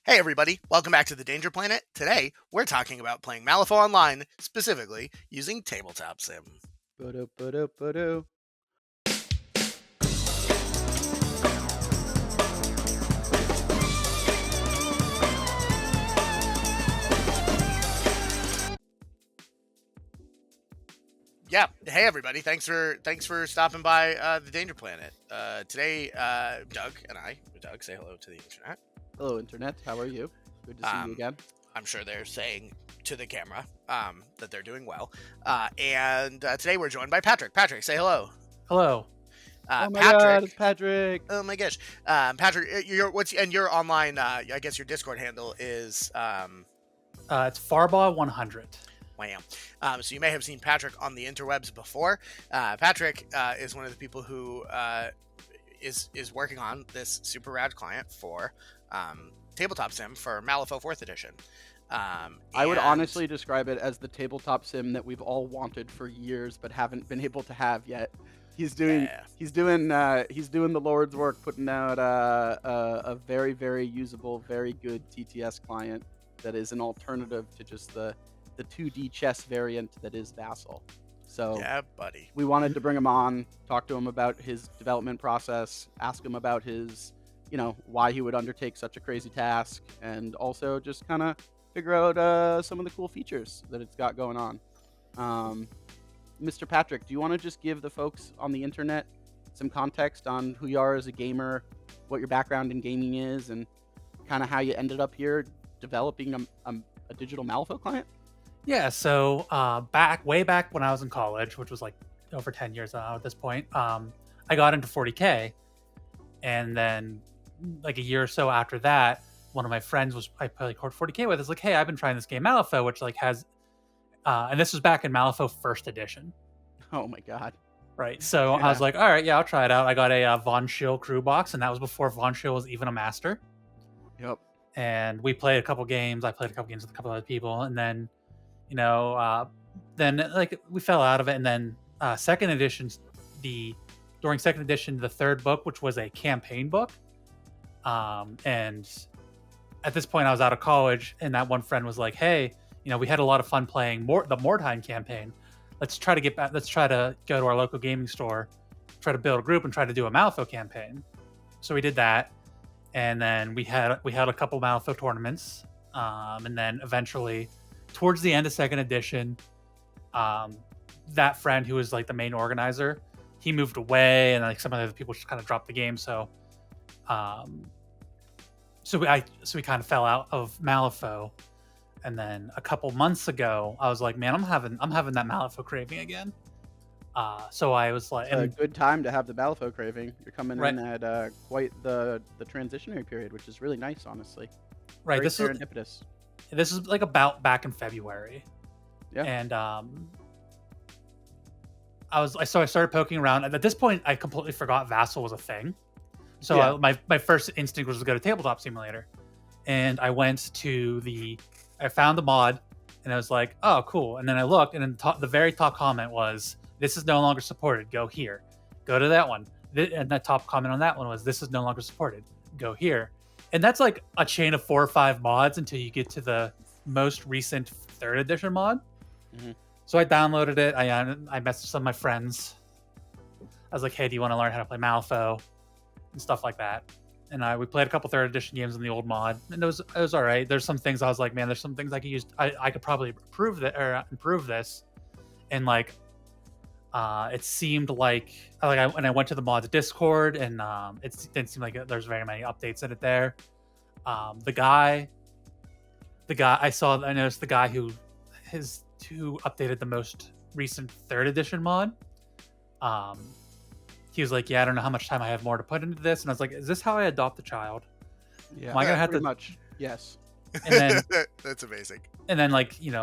Hey everybody, welcome back to the Danger Planet. Today, we're talking about playing Malifaux Online, specifically using Tabletop Sim. Ba-do. Yeah, hey everybody, thanks for stopping by the Danger Planet. Today, Doug, say hello to the internet. Hello, Internet. How are you? Good to see you again. I'm sure they're saying to the camera that they're doing well. And today we're joined by Patrick. Patrick, say hello. Hello. Oh my Patrick. God, it's Patrick. Oh my gosh, Patrick, your online? I guess your Discord handle is It's Farbaugh100. Wham. So you may have seen Patrick on the interwebs before. Patrick is one of the people who is working on this super rad client for Tabletop Sim for Malifaux 4th Edition. I would honestly describe it as the tabletop sim that we've all wanted for years but haven't been able to have yet. He's doing the Lord's work, putting out a very, very usable, very good TTS client that is an alternative to just the 2D chess variant that is Vassal. So yeah, buddy. We wanted to bring him on, talk to him about his development process, ask him about his, why he would undertake such a crazy task, and also just kind of figure out some of the cool features that it's got going on. Mr. Patrick, do you want to just give the folks on the internet some context on who you are as a gamer, what your background in gaming is, and kind of how you ended up here developing a digital Malifaux client? Yeah, so way back when I was in college, which was like over 10 years at this point, I got into 40K. And then like a year or so after that, one of my friends I played 40K with is like, hey, I've been trying this game Malifaux, which like has, and this was back in Malifaux 1st edition. Oh my God. Right. So I was like, all right, yeah, I'll try it out. I got a Von Schill crew box, and that was before Von Schill was even a master. Yep. And we played a couple games. I played a couple games with a couple other people, and then then like we fell out of it. And then second edition, during second edition, the third book, which was a campaign book, and at this point I was out of college, and that one friend was like, hey, we had a lot of fun playing the Mordheim campaign. Let's try to go to our local gaming store, try to build a group, and try to do a Malifaux campaign. So we did that, and then we had a couple Malifaux tournaments, and then eventually, towards the end of second edition, that friend who was like the main organizer, he moved away, and like some other people just kind of dropped the game. So, so we kind of fell out of Malifaux. And then a couple months ago, I was like, man, I'm having that Malifaux craving again. So I was like, a good time to have the Malifaux craving. You're coming in at quite the transitionary period, which is really nice, honestly. Right. Very serendipitous. This is like about back in February. Yeah. And I started poking around. At this point, I completely forgot Vassal was a thing. So my first instinct was to go to Tabletop Simulator, and I went to I found the mod, and I was like, oh, cool. And then I looked, and then the very top comment was, this is no longer supported. Go here. Go to that one. And that top comment on that one was, this is no longer supported. Go here. And that's like a chain of 4 or 5 mods until you get to the most recent 3rd edition mod. Mm-hmm. So I downloaded it. I messaged some of my friends. I was like, hey, do you want to learn how to play Malifaux? And stuff like that. And we played a couple 3rd edition games in the old mod, and it was all right. There's some things I was like, man, there's some things I could use. I could probably improve this, and like, it seemed like when I went to the mod's Discord, and it didn't seem like there's very many updates in it there. I noticed the guy who updated the most recent 3rd edition mod. He was like, yeah, I don't know how much time I have more to put into this. And I was like, is this how I adopt a child? Yeah, am I gonna have pretty much. Yes. And then that's amazing. And then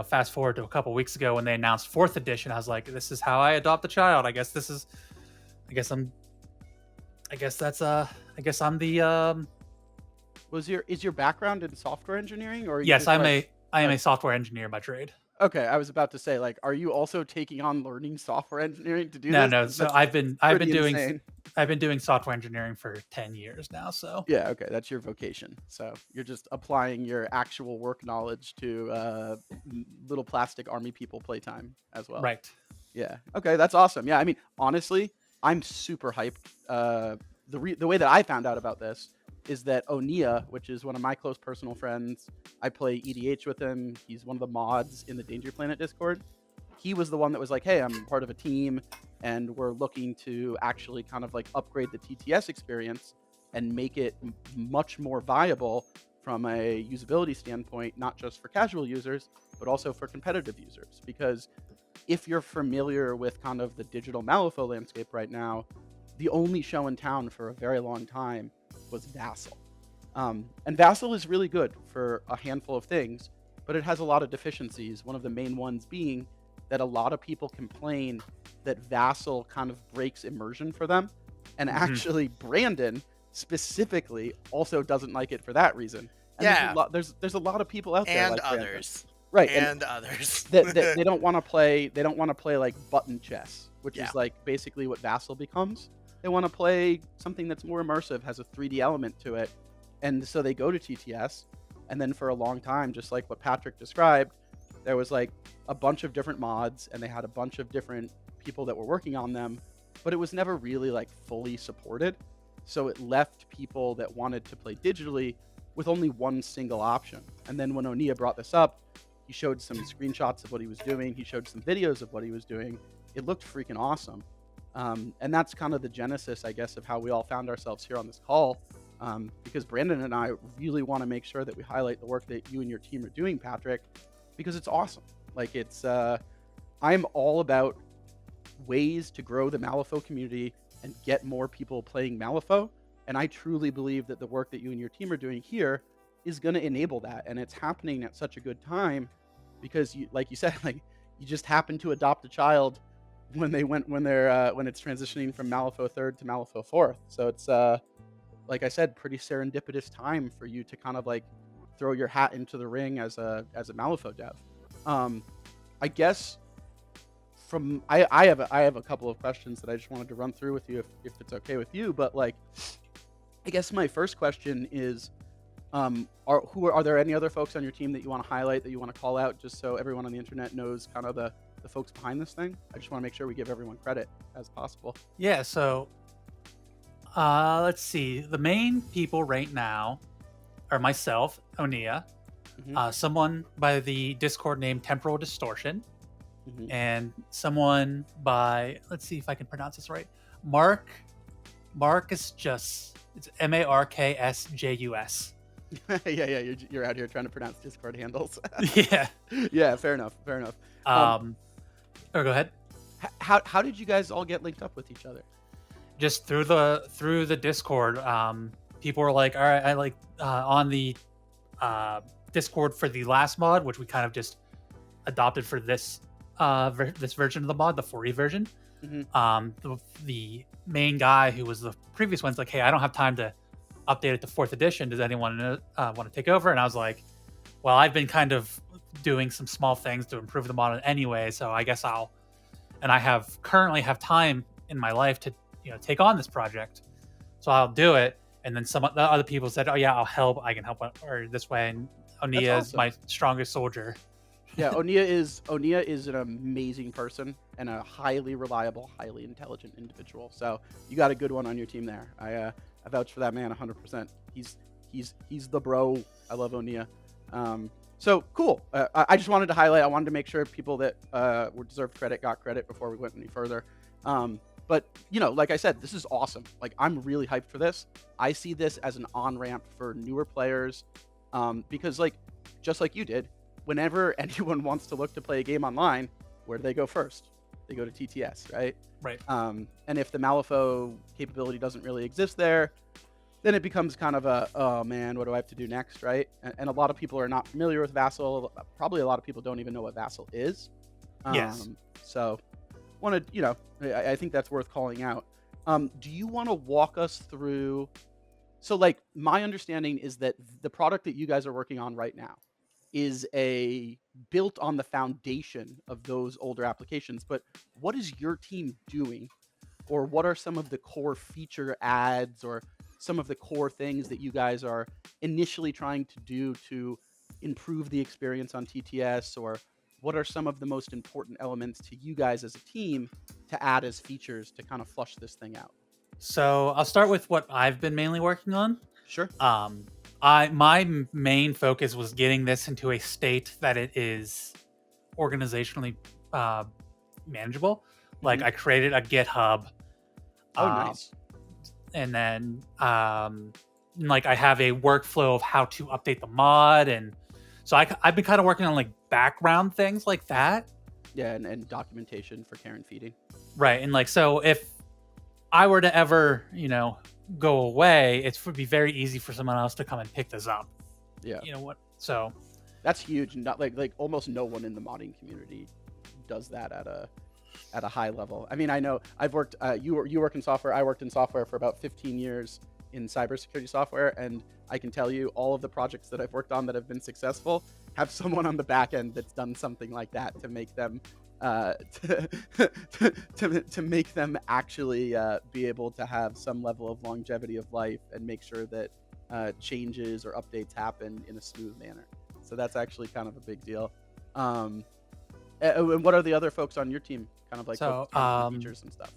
fast forward to a couple weeks ago when they announced 4th edition, I was like, this is how I adopt a child. I guess I'm the is your background in software engineering, or yes, I am a software engineer by trade. Okay, I was about to say, like, are you also taking on learning software engineering to do No, this? no. 'Cause So that's I've been pretty doing insane. software engineering for 10 years now. So Yeah, okay, that's your vocation. So you're just applying your actual work knowledge to little plastic army people playtime as well. right. Yeah. Okay, that's awesome. Yeah, I mean, honestly, I'm super hyped. The way that I found out about this is that Oneah, which is one of my close personal friends, I play EDH with him. He's one of the mods in the Danger Planet Discord. He was the one that was like, "Hey, I'm part of a team, and we're looking to actually kind of like upgrade the TTS experience and make it much more viable from a usability standpoint, not just for casual users, but also for competitive users." Because if you're familiar with kind of the digital Malifaux landscape right now, the only show in town for a very long time was Vassal. And Vassal is really good for a handful of things, but it has a lot of deficiencies. One of the main ones being that a lot of people complain that Vassal kind of breaks immersion for them. And Mhm. actually, Brandon specifically also doesn't like it for that reason. And Yeah. there's a lot of people out there And like Brandon. others. Right, And others. that they don't want to play. They don't want to play like button chess, which Yeah. is like basically what Vassal becomes. They want to play something that's more immersive, has a 3D element to it, and so they go to TTS. And then for a long time, just like what Patrick described, there was like a bunch of different mods, and they had a bunch of different people that were working on them, but it was never really like fully supported. So it left people that wanted to play digitally with only one single option. And then when Oneah brought this up, he showed some screenshots of what he was doing. He showed some videos of what he was doing. It looked freaking awesome. And that's kind of the genesis, I guess, of how we all found ourselves here on this call. Because Brandon and I really want to make sure that we highlight the work that you and your team are doing, Patrick, because it's awesome. Like I'm all about ways to grow the Malifaux community and get more people playing Malifaux. And I truly believe that the work that you and your team are doing here is going to enable that. And it's happening at such a good time because you, like you said, like you just happen to adopt a child when it's transitioning from Malifaux 3rd to Malifaux 4th. So it's like I said, pretty serendipitous time for you to kind of like throw your hat into the ring as a Malifaux dev. I guess I have a couple of questions that I just wanted to run through with you if it's okay with you. But like, I guess my first question is, are there any other folks on your team that you want to highlight, that you want to call out, just so everyone on the internet knows kind of the folks behind this thing? I just want to make sure we give everyone credit as possible. Yeah. So let's see. The main people right now are myself, Oneah, someone by the Discord named TemporalDistortion, and someone by, let's see if I can pronounce this right, Marksjus. It's Marksjus. Yeah, you're out here trying to pronounce Discord handles. Yeah. Yeah, fair enough. Or go ahead. How did you guys all get linked up with each other? Just through the Discord. People were like, all right, I like on the Discord for the last mod, which we kind of just adopted for this this version of the mod, the 4E version. The main guy who was the previous one's like, hey, I don't have time to update it to 4th edition. Does anyone want to take over? And I was like, well, I've been kind of doing some small things to improve the mod anyway, so I guess I currently have time in my life to take on this project, so I'll do it. And then some other people said, oh yeah, I'll help. I can help or this way. And Oneah is my strongest soldier. Yeah, Oneah is an amazing person and a highly reliable, highly intelligent individual. So you got a good one on your team there. I vouch for that man 100%. He's the bro. I love Oneah. So cool. I just wanted to highlight. I wanted to make sure people that were deserved credit got credit before we went any further. But like I said, this is awesome. Like, I'm really hyped for this. I see this as an on-ramp for newer players, because like just like you did, whenever anyone wants to look to play a game online, where do they go first? They go to TTS, right? Right. And if the Malifaux capability doesn't really exist there, then it becomes kind of a, oh man, what do I have to do next, right? And a lot of people are not familiar with Vassal. Probably a lot of people don't even know what Vassal is. Yes. So I think that's worth calling out. Do you want to walk us through? So like, my understanding is that the product that you guys are working on right now is built on the foundation of those older applications. But what is your team doing, or what are some of the core feature adds or some of the core things that you guys are initially trying to do to improve the experience on TTS, or what are some of the most important elements to you guys as a team to add as features to kind of flush this thing out? So I'll start with what I've been mainly working on. Sure. My main focus was getting this into a state that it is organizationally manageable. Like I created a GitHub. Oh, nice. And then like I have a workflow of how to update the mod, and so I've been kind of working on like background things like that. Yeah, and documentation for care and feeding. Right, and like so if I were to ever, go away, it would be very easy for someone else to come and pick this up. Yeah. You know what? So that's huge. Not like almost no one in the modding community does that at a high level. I mean, I know I've worked. You work in software. I worked in software for about 15 years in cybersecurity software, and I can tell you all of the projects that I've worked on that have been successful have someone on the back end that's done something like that to make them to make them actually be able to have some level of longevity of life and make sure that changes or updates happen in a smooth manner. So that's actually kind of a big deal. And what are the other folks on your team kind of like features and stuff?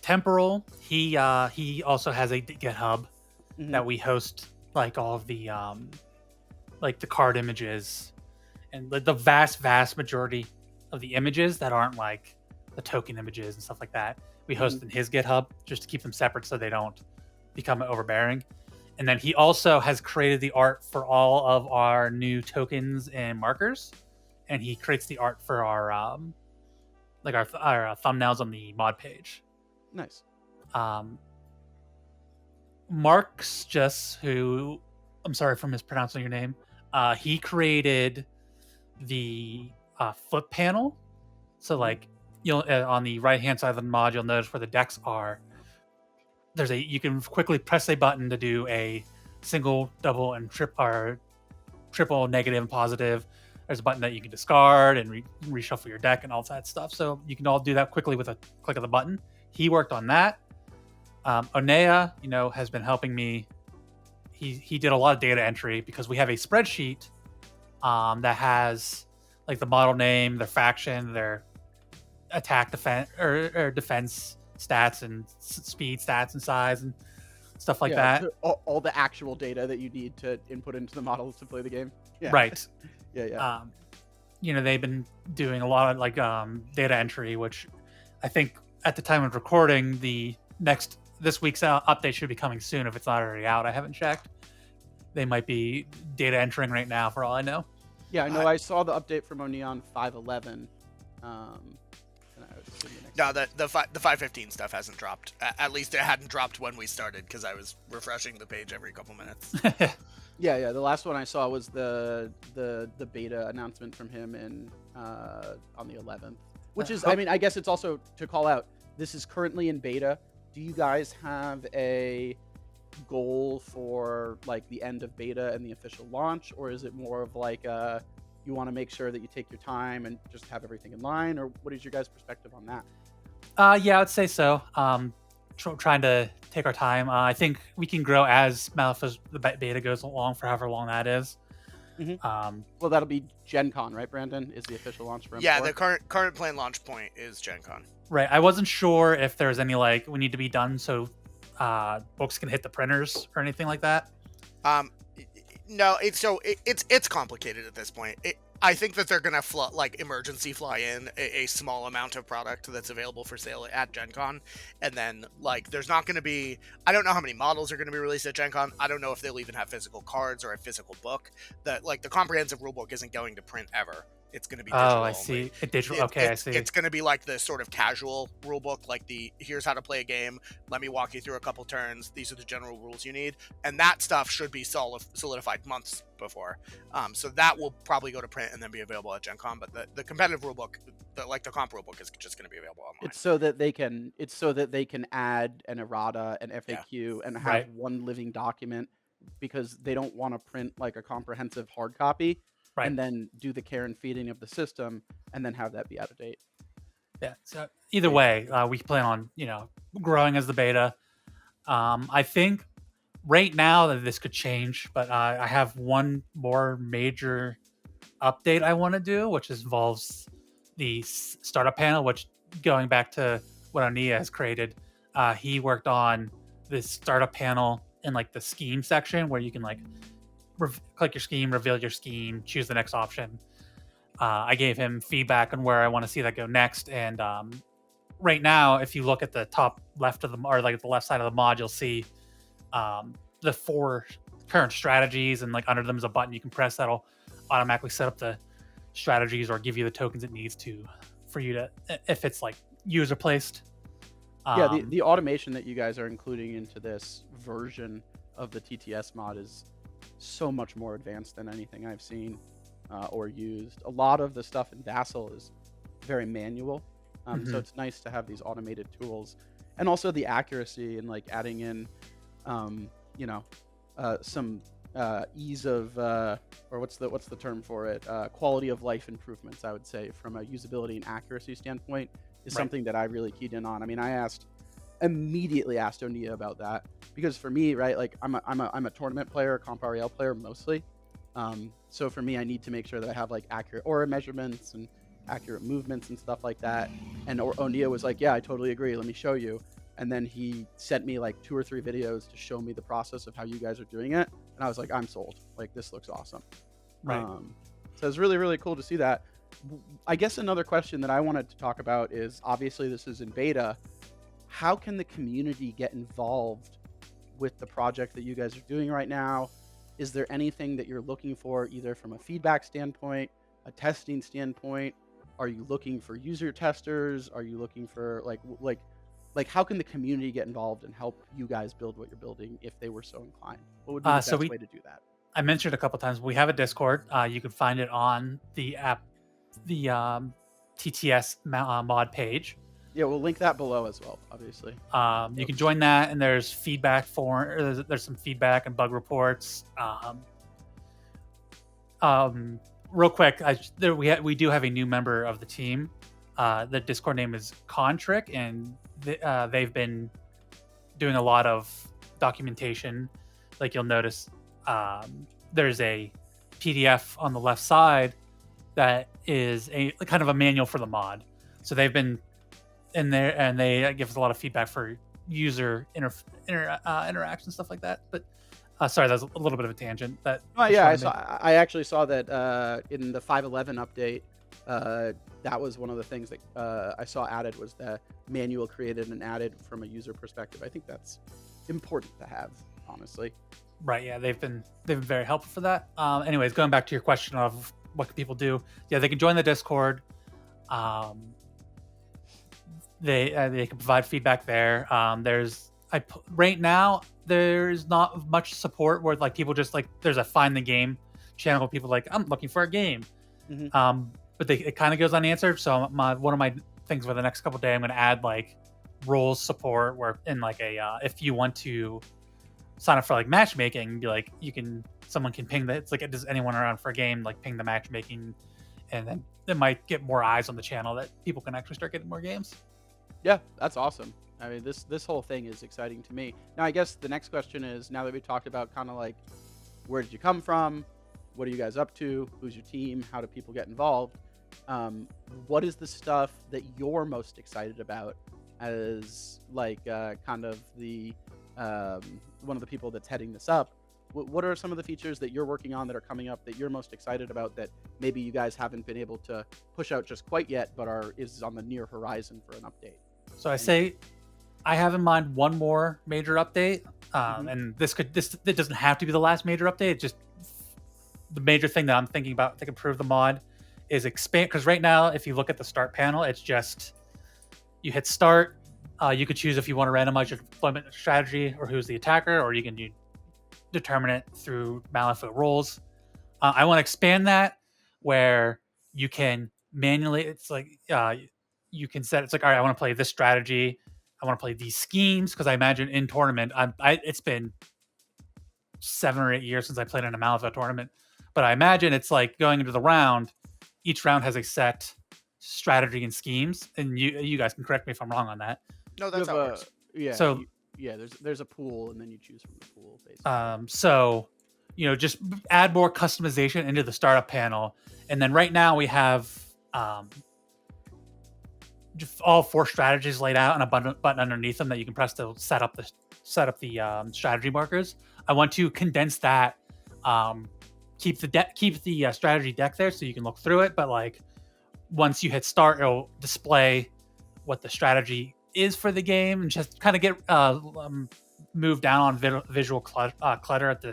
Temporal, he also has a GitHub that we host like all of the like the card images and the vast majority of the images that aren't like the token images and stuff like that. We host in his GitHub just to keep them separate so they don't become overbearing. And then he also has created the art for all of our new tokens and markers, and he creates the art for our like our thumbnails on the mod page. Nice. Marksjus, who I'm sorry for mispronouncing your name, he created the flip panel. So like you'll on the right hand side of the mod, you'll notice where the decks are. You can quickly press a button to do a single, double, and triple, negative, and positive. There's a button that you can discard and reshuffle your deck and all that stuff. So you can all do that quickly with a click of the button. He worked on that. Oneah, has been helping me. He did a lot of data entry because we have a spreadsheet that has like the model name, their faction, their attack, defense, or defense stats and speed stats and size and stuff like that. All the actual data that you need to input into the models to play the game. Yeah. Right. Yeah. They've been doing a lot of like data entry, which I think at the time of recording, this week's update should be coming soon if it's not already out. I haven't checked. They might be data entering right now for all I know. Yeah, I know. I saw the update from Oneah on 5.11. No, the 5.15 stuff hasn't dropped. At least it hadn't dropped when we started because I was refreshing the page every couple minutes. Yeah. The last one I saw was the beta announcement from him on the 11th, which is, I mean, I guess it's also to call out. This is currently in beta. Do you guys have a goal for like the end of beta and the official launch, or is it more of like you want to make sure that you take your time and just have everything in line, or what is your guys' perspective on that? Yeah, I'd say so. Trying to take our time. I think we can grow as Malifaux the beta goes along for however long that is. Well, that'll be Gen Con, right, Brandon? Is the official launch for M4? Yeah, the current planned launch point is Gen Con. Right. I wasn't sure if there was any like we need to be done so books can hit the printers or anything like that. No, it's complicated at this point. I think that they're gonna emergency fly in a small amount of product that's available for sale at Gen Con, and then like there's not gonna be. I don't know how many models are gonna be released at Gen Con. I don't know if they'll even have physical cards or a physical book. The comprehensive rulebook isn't going to print ever. It's going to be digital. Oh, I see. Digital. Okay, I see. It's going to be like the sort of casual rulebook, like here's how to play a game. Let me walk you through a couple turns. These are the general rules you need, and that stuff should be solidified months before. So that will probably go to print and then be available at Gen Con. But the competitive rulebook, the comp rulebook, is just going to be available online. It's so that they can add an errata, an FAQ, and have one living document because they don't want to print like a comprehensive hard copy Right. and then do the care and feeding of the system and then have that be out of date. Yeah. So either way, we plan on growing as the beta. I think right now that this could change, but I have one more major update I want to do, which involves the startup panel, which going back to what Oneah has created, he worked on this startup panel in like the scheme section where you can like click your scheme, reveal your scheme, choose the next option. I gave him feedback on where I want to see that go next, and right now, if you look at the top left of the or like the left side of the mod, you'll see the 4 current strategies, and like under them is a button you can press that'll automatically set up the strategies or give you the tokens it needs to for you to, if it's like user placed. Yeah, the automation that you guys are including into this version of the TTS mod is so much more advanced than anything I've seen or used. A lot of the stuff in Vassal is very manual, so it's nice to have these automated tools, and also the accuracy and like adding in, some ease of or what's the term for it? Quality of life improvements, I would say, from a usability and accuracy standpoint, is something that I really keyed in on. I mean, immediately asked Oneah about that because for me, right, like I'm a tournament player, a comp REL player mostly. So for me, I need to make sure that I have like accurate aura measurements and accurate movements and stuff like that. And Oneah was like, yeah, I totally agree. Let me show you. And then he sent me like 2 or 3 videos to show me the process of how you guys are doing it. And I was like, I'm sold. Like, this looks awesome. Right. So it's really, really cool to see that. I guess another question that I wanted to talk about is, obviously this is in beta. How can the community get involved with the project that you guys are doing right now? Is there anything that you're looking for, either from a feedback standpoint, a testing standpoint? Are you looking for user testers? Are you looking for like how can the community get involved and help you guys build what you're building if they were so inclined? What would be the best way to do that? I mentioned a couple times we have a Discord. You can find it on the app, the TTS mod page. Yeah, we'll link that below as well, obviously. You can join that, and there's feedback there's some feedback and bug reports. Real quick, we do have a new member of the team. The Discord name is Contrick, and they've been doing a lot of documentation. Like you'll notice, there's a PDF on the left side that is a kind of a manual for the mod. So they've been in there, and they give us a lot of feedback for user interaction, stuff like that. But sorry, that was a little bit of a tangent. I actually saw that in the 5.11 update. That was one of the things that I saw added, was the manual created and added from a user perspective. I think that's important to have, honestly. Right. Yeah, they've been very helpful for that. Anyways, going back to your question of what can people do? Yeah, they can join the Discord. They can provide feedback there. Right now there's not much support where like people just like, there's a find the game channel where people like, I'm looking for a game. But it kind of goes unanswered. So one of my things for the next couple of days, I'm going to add like roles support, where in like if you want to sign up for like matchmaking, be like, someone can ping it's like, does anyone around for a game, like ping the matchmaking, and then it might get more eyes on the channel that people can actually start getting more games. Yeah, that's awesome. I mean, this whole thing is exciting to me. Now, I guess the next question is, now that we talked about kind of like, where did you come from? What are you guys up to? Who's your team? How do people get involved? What is the stuff that you're most excited about as like kind of the one of the people that's heading this up? What are some of the features that you're working on that are coming up that you're most excited about that maybe you guys haven't been able to push out just quite yet, but is on the near horizon for an update? So I have in mind one more major update, and it doesn't have to be the last major update. It's just the major thing that I'm thinking about that can improve the mod is expand. Because right now, if you look at the start panel, it's just you hit start. You could choose if you want to randomize your deployment strategy or who's the attacker, or you can determine it through Malifaux rolls. I want to expand that where you can manually. It's like you can set. It's like, all right, I want to play this strategy. I want to play these schemes, because I imagine in tournament, it's been 7 or 8 years since I played in a Malifaux tournament, but I imagine it's like going into the round. Each round has a set strategy and schemes, and you guys can correct me if I'm wrong on that. No, that's how it works. So there's a pool, and then you choose from the pool, basically. So, just add more customization into the startup panel, and then right now we have just all 4 strategies laid out and a button underneath them that you can press to set up the strategy markers. I want to condense that, keep the strategy deck there so you can look through it, but like once you hit start, it'll display what the strategy is for the game, and just kind of get moved down on visual clutter at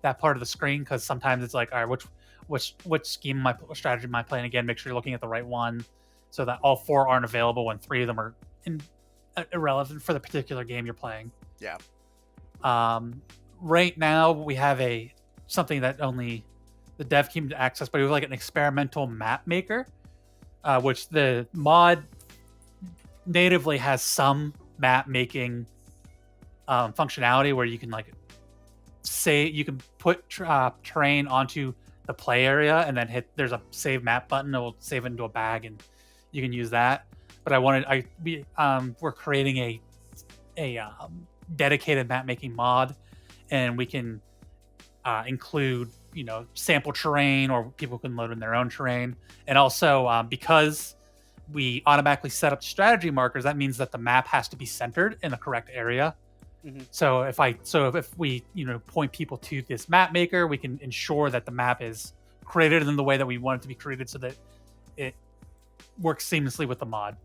that part of the screen, because sometimes it's like, all right, which strategy am I playing again? Make sure you're looking at the right one, so that all 4 aren't available when 3 of them are irrelevant for the particular game you're playing. Yeah. Right now we have something that only the dev team to access, but it was like an experimental map maker, which the mod natively has some map making functionality where you can you can put terrain onto the play area and then there's a save map button. It will save it into a bag and you can use that. But we're creating a dedicated map making mod, and we can include sample terrain, or people can load in their own terrain. And also because we automatically set up strategy markers, that means that the map has to be centered in the correct area. Mm-hmm. So if we point people to this map maker, we can ensure that the map is created in the way that we want it to be created, so that it works seamlessly with the mod.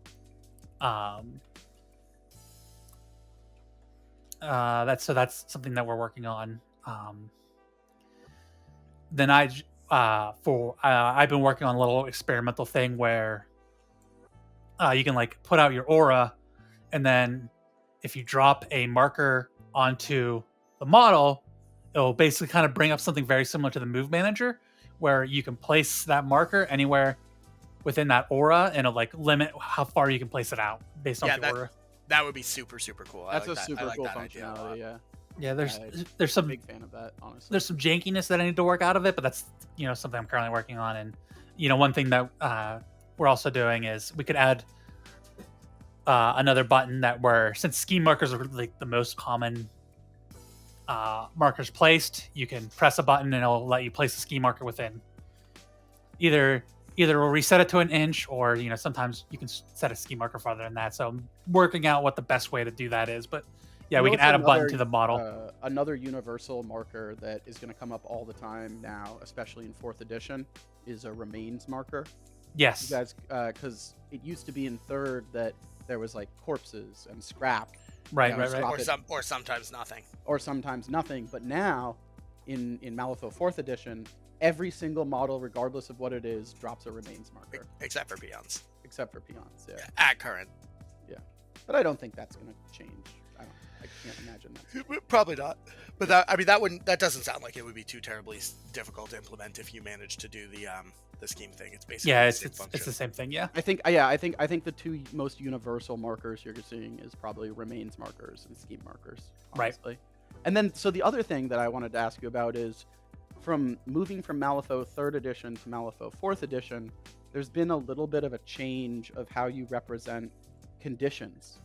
That's something that we're working on. Then I've been working on a little experimental thing where you can put out your aura, and then if you drop a marker onto the model, it'll basically kind of bring up something very similar to the move manager, where you can place that marker anywhere within that aura, and it'll limit how far you can place it out based on the aura. That would be super, super cool. That's super cool functionality. Yeah, there's some big fan of that, honestly. There's some jankiness that I need to work out of it, but that's something I'm currently working on. And one thing that we're also doing is we could add another button since scheme markers are the most common markers placed, you can press a button and it'll let you place a scheme marker within. Either we'll reset it to an inch, or sometimes you can set a scheme marker farther than that. So I'm working out what the best way to do that is, but yeah, we can add a button to the model. Another universal marker that is going to come up all the time now, especially in 4th edition, is a remains marker. Yes. You guys, because it used to be in 3rd that there was corpses and scrap. Right. Or sometimes nothing. Or sometimes nothing. But now, in Malifaux 4th edition, every single model, regardless of what it is, drops a remains marker. Except for peons. Yeah. At current. Yeah. But I don't think that's going to change. I can't imagine that. Probably not. But that doesn't sound like it would be too terribly difficult to implement if you managed to do the scheme thing. It's basically it's the same thing. Yeah. I think the 2 most universal markers you're seeing is probably remains markers and scheme markers, honestly. Right. And then so the other thing that I wanted to ask you about is, from moving from Malifaux 3rd edition to Malifaux 4th edition, there's been a little bit of a change of how you represent conditions.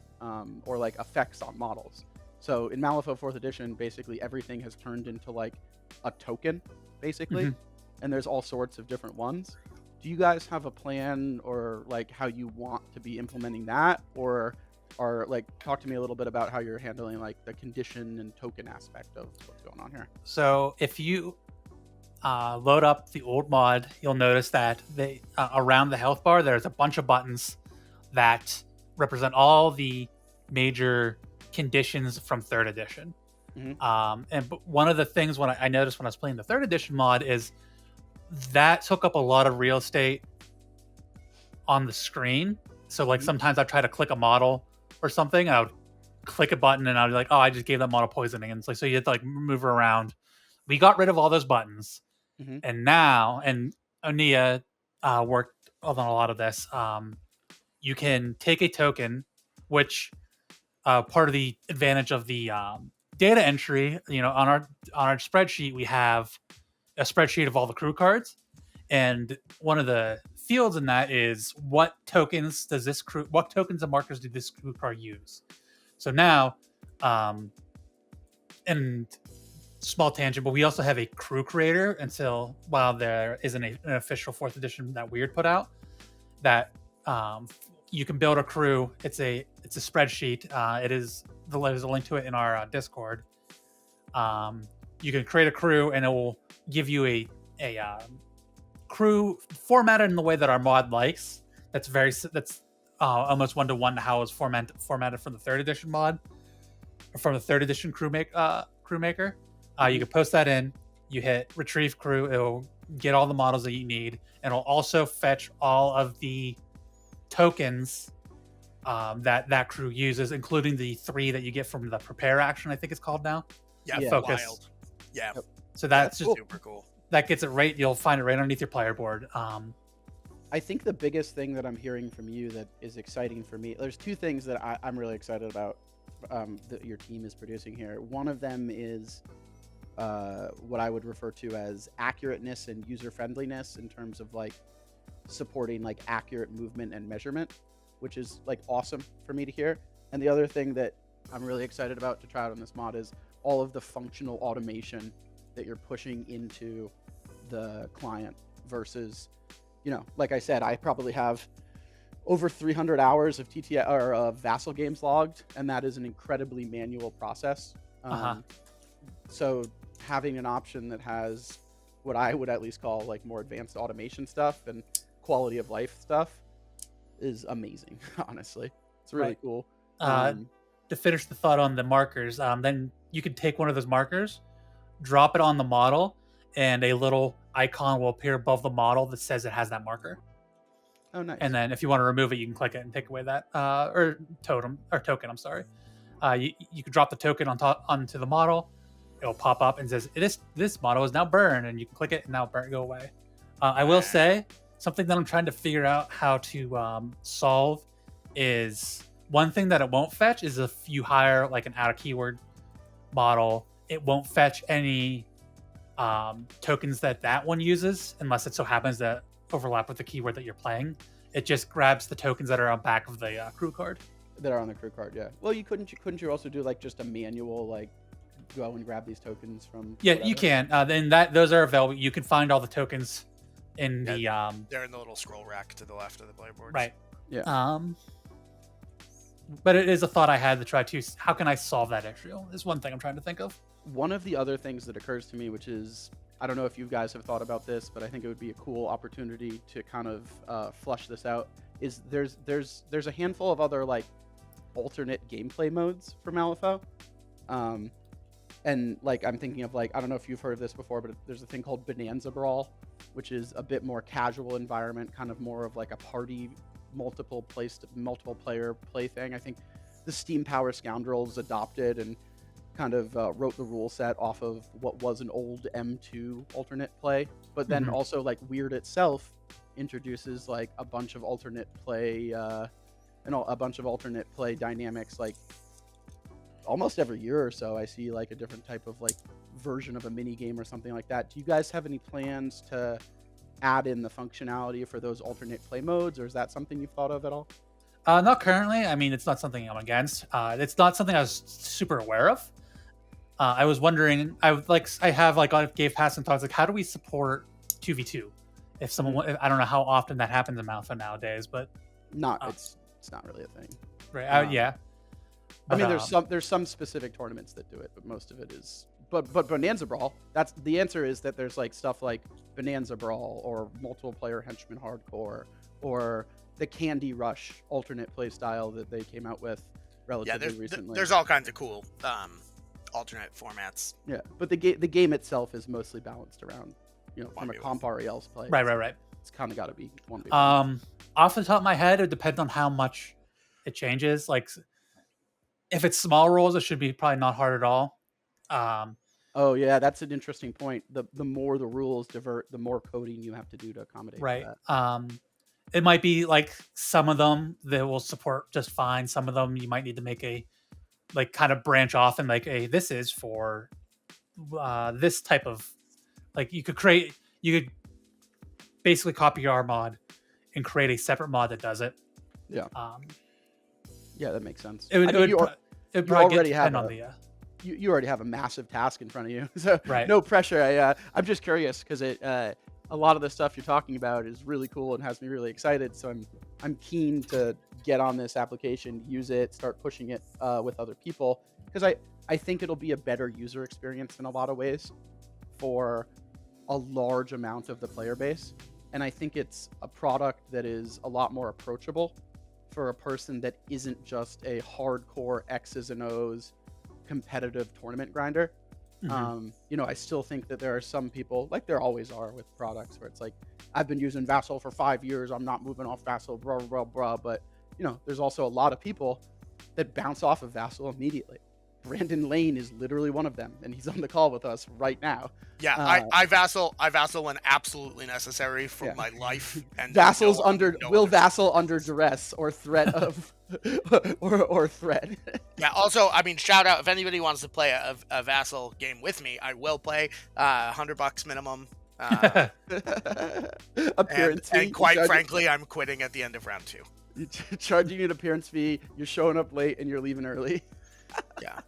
Or effects on models. So in Malifaux 4th edition, basically everything has turned into a token, basically, mm-hmm. and there's all sorts of different ones. Do you guys have a plan or how you want to be implementing that, or talk to me a little bit about how you're handling the condition and token aspect of what's going on here? So if you load up the old mod, you'll notice that around the health bar there's a bunch of buttons that represent all the major conditions from 3rd edition. Mm-hmm. But one of the things I noticed when I was playing the 3rd edition mod is that took up a lot of real estate on the screen. So mm-hmm. sometimes I'd try to click a model or something, and I would click a button and I'd be like, oh, I just gave that model poisoning. And it's so you had to move around. We got rid of all those buttons. Mm-hmm. And now, and Oneah worked on a lot of this, you can take a token, which part of the advantage of the data entry, on our spreadsheet, we have a spreadsheet of all the crew cards, and one of the fields in that is what tokens and markers do this crew card use. So now, and small tangent, but we also have a crew creator until while there isn't an official 4th edition that Weird put out, that you can build a crew. It's a spreadsheet. There's a link to it in our Discord. You can create a crew, and it will give you a crew formatted in the way that our mod likes. That's almost 1-to-1 to how it was formatted from the 3rd edition mod, or from the 3rd edition crew maker. You can post that in. You hit retrieve crew. It'll get all the models that you need, and it'll also fetch all of the tokens that crew uses, including the 3 that you get from the prepare action. I think it's called now. Yeah, focus. Wild. Yeah. So that's just super cool. That gets it right. You'll find it right underneath your player board. I think the biggest thing that I'm hearing from you that is exciting for me, there's 2 things that I'm really excited about that your team is producing here. One of them is what I would refer to as accurateness and user friendliness in terms of like supporting like accurate movement and measurement, which is like awesome for me to hear. And the other thing that I'm really excited about to try out on this mod is all of the functional automation that you're pushing into the client versus, like I said, I probably have over 300 hours of TTS or Vassal games logged, and that is an incredibly manual process. So having an option that has what I would at least call like more advanced automation stuff and quality of life stuff is amazing. Honestly, it's really cool. To finish the thought on the markers, then you can take one of those markers, drop it on the model, and a little icon will appear above the model that says it has that marker. Oh, nice. And then if you want to remove it, you can click it and take away that token. I'm sorry. You can drop the token onto the model. It'll pop up and says this model is now burned, and you can click it and now go away. I will say something that I'm trying to figure out how to solve is one thing that it won't fetch is if you hire like an out of keyword model, it won't fetch any tokens that one uses unless it so happens to overlap with the keyword that you're playing. It just grabs the tokens that are on back of the crew card. That are on the crew card, yeah. Well, couldn't you also do like just a manual like go and grab these tokens from? Yeah, whatever? You can. Then those are available. You can find all the tokens in the they're in the little scroll rack to the left of the player boards. Right. Yeah. But it is a thought I had to try to. How can I solve that issue? Is one thing I'm trying to think of. One of the other things that occurs to me, which is, I don't know if you guys have thought about this, but I think it would be a cool opportunity to kind of flush this out, is there's a handful of other like alternate gameplay modes for Malifaux. And like I'm thinking of like, I don't know if you've heard of this before, but there's a thing called Bonanza Brawl, which is a bit more casual environment, kind of more of like a party multiple player play thing. I think the Steam Power Scoundrels adopted and kind of wrote the rule set off of what was an old M2 alternate play, but then also like Weird itself introduces like a bunch of alternate play dynamics. Like almost every year or so I see like a different type of like version of a mini game or something like that. Do you guys have any plans to add in the functionality for those alternate play modes, or is that something you've thought of at all? Not currently. I mean, it's not something I'm against. It's not something I was super aware of. I was wondering, I have like on Game Pass and thoughts like, how do we support 2v2? If someone, I don't know how often that happens in Malifaux nowadays, but it's not really a thing. Right. Yeah. But, I mean, there's some specific tournaments that do it, but most of it is. But Bonanza Brawl, that's the answer is that there's like stuff like Bonanza Brawl or multiple player henchman hardcore or the Candy Rush alternate play style that they came out with relatively recently. There's all kinds of cool alternate formats. Yeah, but the game itself is mostly balanced around, from a comp REL's play. Right. It's kind of got to be one. Off the top of my head, it depends on how much it changes. Like, if it's small rolls, it should be probably not hard at all. Oh yeah, that's an interesting point. The more the rules divert, the more coding you have to do to accommodate that. It might be like some of them that will support just fine. Some of them you might need to make a like kind of branch off and like, hey, this is for this type of, like, you could basically copy our mod and create a separate mod that does it. Yeah. Yeah, that makes sense. It would already have on the you already have a massive task in front of you, so right. No pressure. I'm just curious because a lot of the stuff you're talking about is really cool and has me really excited. So I'm keen to get on this application, use it, start pushing it with other people, because I think it'll be a better user experience in a lot of ways for a large amount of the player base. And I think it's a product that is a lot more approachable for a person that isn't just a hardcore X's and O's competitive tournament grinder. I still think that there are some people, like there always are with products, where it's like, I've been using Vassal for 5 years, I'm not moving off Vassal, blah, blah, blah. But, there's also a lot of people that bounce off of Vassal immediately. Brandon Lane is literally one of them, and he's on the call with us right now. Yeah, I Vassal when absolutely necessary for my life. And Vassal's Vassal under duress or threat of or threat. Yeah. Also, I mean, shout out if anybody wants to play a Vassal game with me, I will play. $100 minimum. Appearance fee. And quite frankly, I'm quitting at the end of round 2. You're charging you an appearance fee. You're showing up late and you're leaving early. Yeah.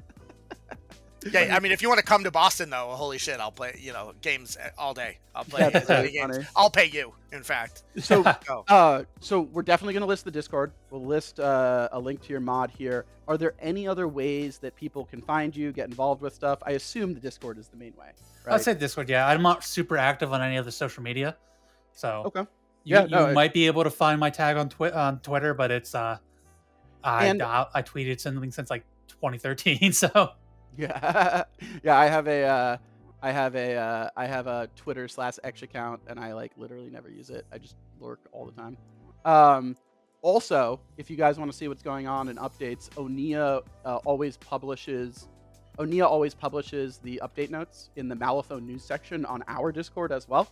Yeah, I mean, if you want to come to Boston, though, holy shit, I'll play, games all day. I'll play games. Funny. I'll pay you, in fact. So, so we're definitely going to list the Discord. We'll list a link to your mod here. Are there any other ways that people can find you, get involved with stuff? I assume the Discord is the main way, right? I'd say Discord, yeah. I'm not super active on any of the social media. So, okay. You might be able to find my tag on Twitter, but it's, I tweeted something since like 2013, so... Yeah, I have a Twitter/X account, and I literally never use it. I just lurk all the time. Also, if you guys want to see what's going on and updates, Oneah always publishes the update notes in the Malifaux news section on our Discord as well.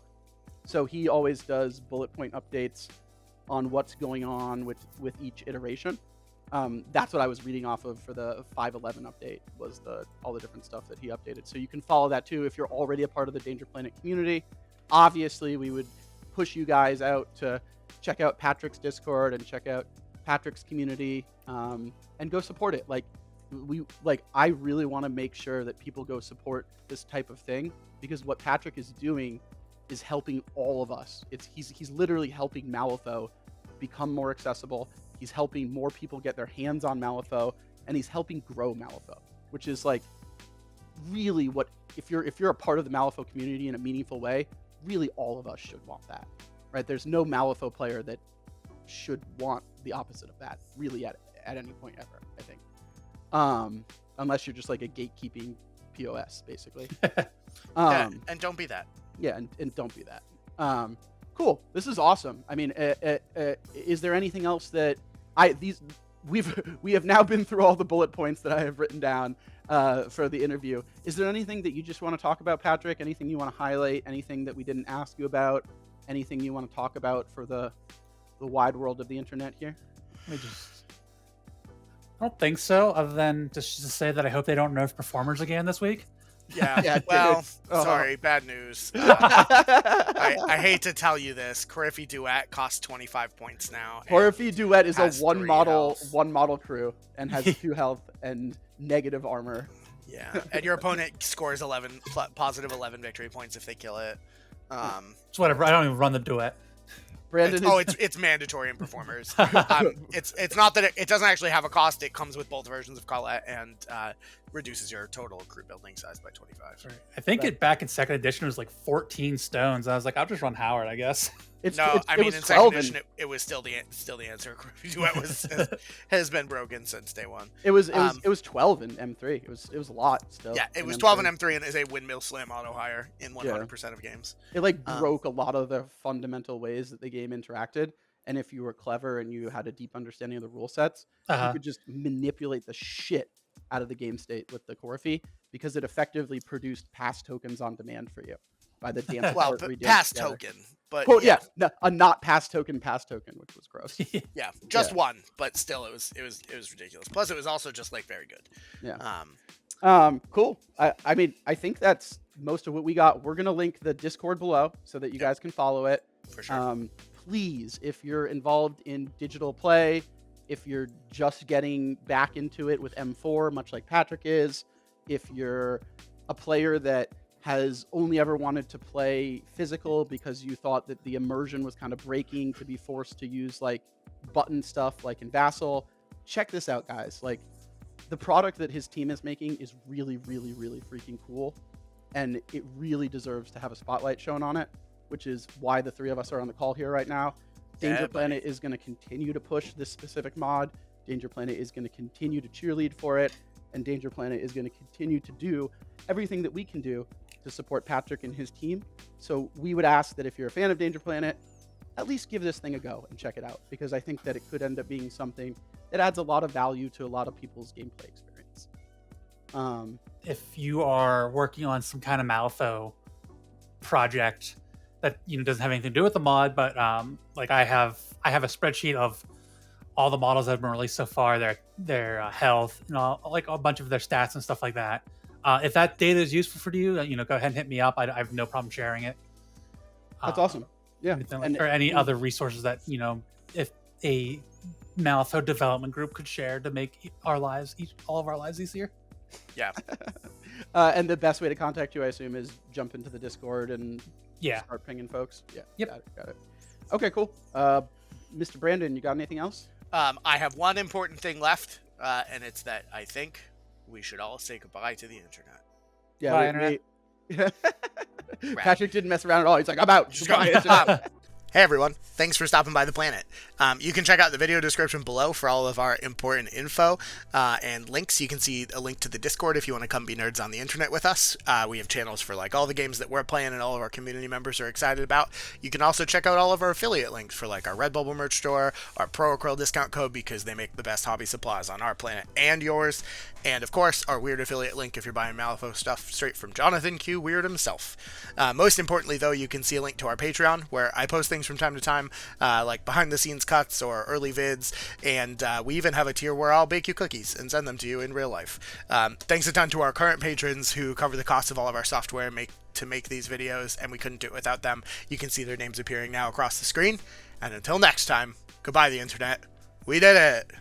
So he always does bullet point updates on what's going on with each iteration. That's what I was reading off of for the 5.11 update, was all the different stuff that he updated. So you can follow that too if you're already a part of the Danger Planet community. Obviously, we would push you guys out to check out Patrick's Discord and check out Patrick's community, and go support it. I really want to make sure that people go support this type of thing, because what Patrick is doing is helping all of us. He's literally helping Malifaux become more accessible. He's helping more people get their hands on Malifaux, and he's helping grow Malifaux, which is really what, if you're a part of the Malifaux community in a meaningful way, really all of us should want that, right? There's no Malifaux player that should want the opposite of that, really, at any point ever, I think. Unless you're just like a gatekeeping POS, basically. Yeah, and don't be that. Yeah, and don't be that. Cool. This is awesome. I mean, is there anything else that we have now been through all the bullet points that I have written down for the interview. Is there anything that you just want to talk about, Patrick? Anything you want to highlight? Anything that we didn't ask you about? Anything you want to talk about for the wide world of the internet here? I don't think so, other than just to say that I hope they don't nerf performers again this week. Yeah, well, sorry, bad news. I hate to tell you this. Coryphy Duet costs 25 points now. Coryphy Duet is a one model crew and has 2 health and negative armor. Yeah, and your opponent scores positive 11 victory points if they kill it. It's whatever. I don't even run the duet. Brandon, it's mandatory in performers. It's not that it doesn't actually have a cost. It comes with both versions of Colette and reduces your total crew building size by 25. Right. I think it back in second edition was like 14 stones. I was like, I'll just run Howard, I guess. In second edition it was still the answer. Duet has been broken since day one. It was 12 in M3. It was a lot still. Yeah, it was 12 in M3 and is a windmill slam auto hire in 100% of games. It broke a lot of the fundamental ways that the game interacted. And if you were clever and you had a deep understanding of the rule sets, you could just manipulate the shit out of the game state with the Coryphy, because it effectively produced pass tokens on demand for you by the dance. Well, pass token. But Quote, a not pass token, which was gross. Yeah, just one, but still, it was ridiculous. Plus, it was also just like very good. Yeah. Cool. I mean, I think that's most of what we got. We're gonna link the Discord below so that you guys can follow it. For sure. Please, if you're involved in digital play, if you're just getting back into it with M4, much like Patrick is, if you're a player that has only ever wanted to play physical because you thought that the immersion was kind of breaking to be forced to use like button stuff like in Vassal, check this out, guys. Like, the product that his team is making is really, really, really freaking cool, and it really deserves to have a spotlight shown on it, which is why the three of us are on the call here right now. Danger Planet is going to continue to push this specific mod. Danger Planet is going to continue to cheerlead for it, and Danger Planet is going to continue to do everything that we can do to support Patrick and his team. So we would ask that if you're a fan of Danger Planet, at least give this thing a go and check it out, because I think that it could end up being something that adds a lot of value to a lot of people's gameplay experience. If you are working on some kind of Malifaux project that doesn't have anything to do with the mod, but like I have a spreadsheet of all the models that have been released so far, their health, like a bunch of their stats and stuff like that. If that data is useful for you, go ahead and hit me up. I have no problem sharing it. That's awesome. Yeah, or any other resources that if a Malifaux development group could share to make all of our lives easier. Yeah. And the best way to contact you, I assume, is jump into the Discord and start pinging folks. Yeah. Yep. Got it. Okay, cool. Mr. Brandon, you got anything else? I have one important thing left, and it's that I think we should all say goodbye to the internet. Yeah. Bye, internet. Patrick didn't mess around at all. He's like, I'm out. Hey everyone, thanks for stopping by the planet. You can check out the video description below for all of our important info and links. You can see a link to the Discord if you want to come be nerds on the internet with us. We have channels for like all the games that we're playing and all of our community members are excited about. You can also check out all of our affiliate links for like our Redbubble merch store, our Pro Acryl discount code, because they make the best hobby supplies on our planet and yours. And of course, our weird affiliate link if you're buying Malifaux stuff straight from Jonathan Q. Weird himself. Most importantly, though, you can see a link to our Patreon where I post things from time to time, like behind the scenes cuts or early vids, and we even have a tier where I'll bake you cookies and send them to you in real life. Thanks a ton to our current patrons who cover the cost of all of our software to make these videos, and we couldn't do it without them. You can see their names appearing now across the screen. And until next time, goodbye the internet. We did it!